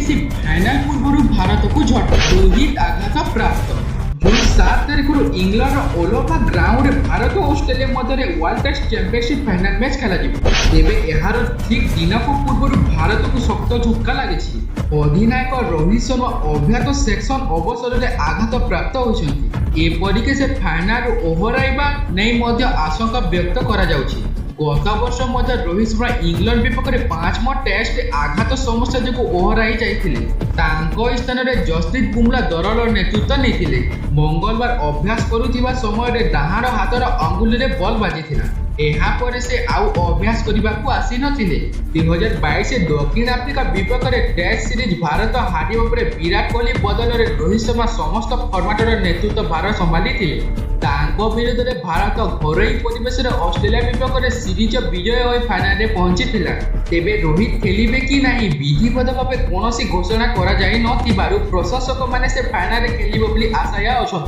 ICC final पूर्व भारत को झटका रोहित आघात प्राप्त जून 7 तारिख इंग्लैंड ओलोफा ग्राउंड भारत और ऑस्ट्रेलिया मध्य world test championship final match खेल तेरे यार ठीक दिन पूर्व भारत को शक्त झटका लगी। अधिनायक रोहित शर्मा अभ्यात सेक्शन अवसर में आघात प्राप्त होती एपरिक से फाइनाल ओहराइबा नहीं आशंका व्यक्त करा जाउछि। गत वर्ष मध्य रोहित शर्मा इंग्लैंड विपक्ष में 5 टेस्ट आघात समस्या जो ओहराई जाते स्थान में जसप्रीत बुमरा दलर नेतृत्व नहीं मंगलवार अभ्यास करुवा समय डाहाण हाथर अंगुली में बल बाजी एहापर से आउ अभ्यास करने को आसी नथिले। 2022 दक्षिण आफ्रिका विपक्ष में टेस्ट सीरीज भारत हारिबा परे विराट कोहली बदल में रोहित शर्मा समस्त फर्माटर नेतृत्व भार संभाली विरोध में भारत घर परिवेश ऑस्ट्रेलिया विपक्ष में सीरीज विजय हो फाइनाल में पहुंची तेबे रोहित खेलिबे कि नहीं विधिवत भाव कौन घोषणा करा जाई नथिबारु प्रशासक माने से फाइनाल खेलिबे बोली आशा अच्छा।